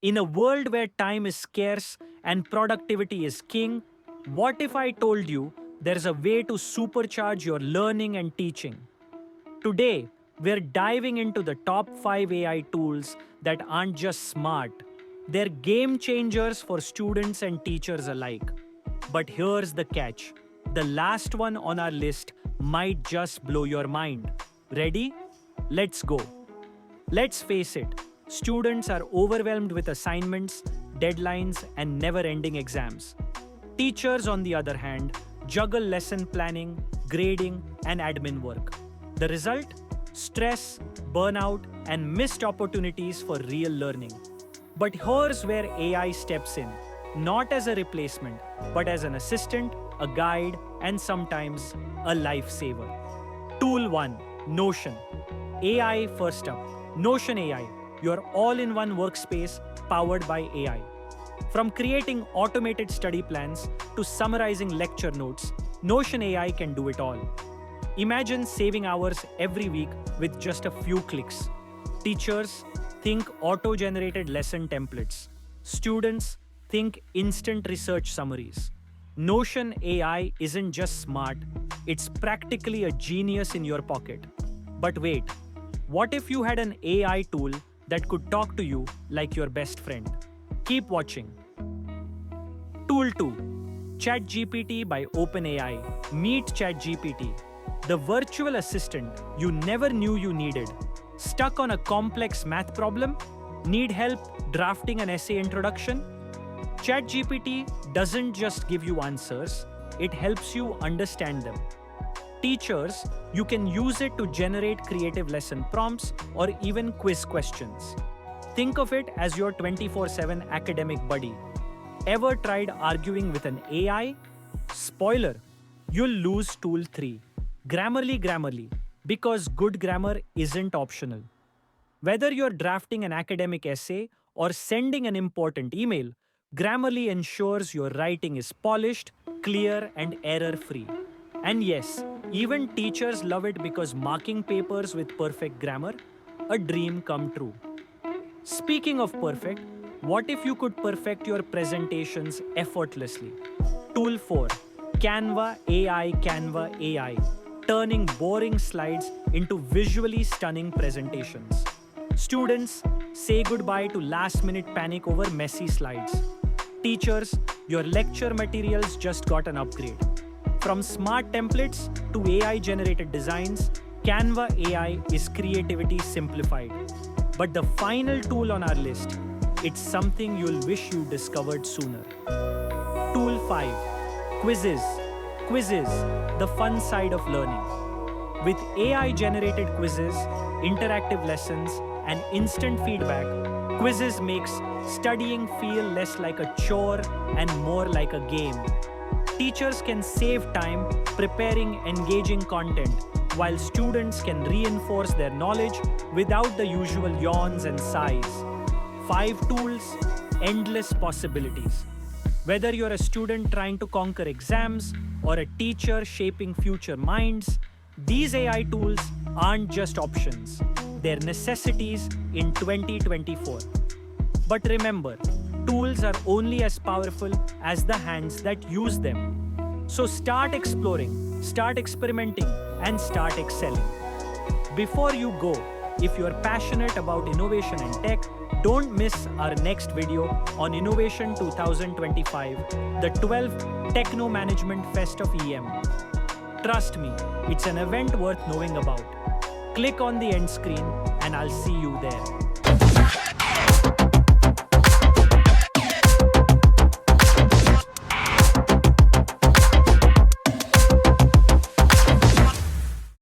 In a world where time is scarce and productivity is king, what if I told you there's a way to supercharge your learning and teaching? Today, we're diving into the top 5 AI tools that aren't just smart, they're game changers for students and teachers alike. But here's the catch, the last one on our list might just blow your mind. Ready? Let's go. Let's face it, students are overwhelmed with assignments, deadlines, and never ending exams. Teachers, on the other hand, juggle lesson planning, grading, and admin work. The result? Stress, burnout, and missed opportunities for real learning. But here's where AI steps in, not as a replacement, but as an assistant, a guide, and sometimes a lifesaver. Tool 1, Notion. AI first up. Notion AI, your all-in-one workspace powered by AI. From creating automated study plans to summarizing lecture notes, Notion AI can do it all. Imagine saving hours every week with just a few clicks. Teachers, think auto-generated lesson templates. Students, think instant research summaries. Notion AI isn't just smart, it's practically a genius in your pocket. But wait, what if you had an AI tool that could talk to you like your best friend? Keep watching. Tool 2, ChatGPT by OpenAI. Meet ChatGPT, the virtual assistant you never knew you needed. Stuck on a complex math problem? Need help drafting an essay introduction? ChatGPT doesn't just give you answers, it helps you understand them. Teachers, you can use it to generate creative lesson prompts or even quiz questions. Think of it as your 24/7 academic buddy. Ever tried arguing with an AI? Spoiler, you'll lose tool 3. Grammarly, because good grammar isn't optional. Whether you're drafting an academic essay or sending an important email, Grammarly ensures your writing is polished, clear, and error-free. And yes, even teachers love it because marking papers with perfect grammar, a dream come true. Speaking of perfect, what if you could perfect your presentations effortlessly? Tool 4, Canva AI, turning boring slides into visually stunning presentations. Students, say goodbye to last-minute panic over messy slides. Teachers, your lecture materials just got an upgrade. From smart templates to AI-generated designs, Canva AI is creativity simplified. But the final tool on our list, it's something you'll wish you discovered sooner. Tool 5, Quizzes. Quizzes, the fun side of learning. With AI-generated quizzes, interactive lessons, and instant feedback, Quizzes makes studying feel less like a chore and more like a game. Teachers can save time preparing engaging content, while students can reinforce their knowledge without the usual yawns and sighs. 5 tools, endless possibilities. Whether you're a student trying to conquer exams or a teacher shaping future minds, these AI tools aren't just options, they're necessities in 2024. But remember, tools are only as powerful as the hands that use them. So start exploring, start experimenting, and start excelling. Before you go, if you're passionate about innovation and tech, don't miss our next video on Innovation 2025, the 12th Techno Management Fest of EM. Trust me, it's an event worth knowing about. Click on the end screen and I'll see you there.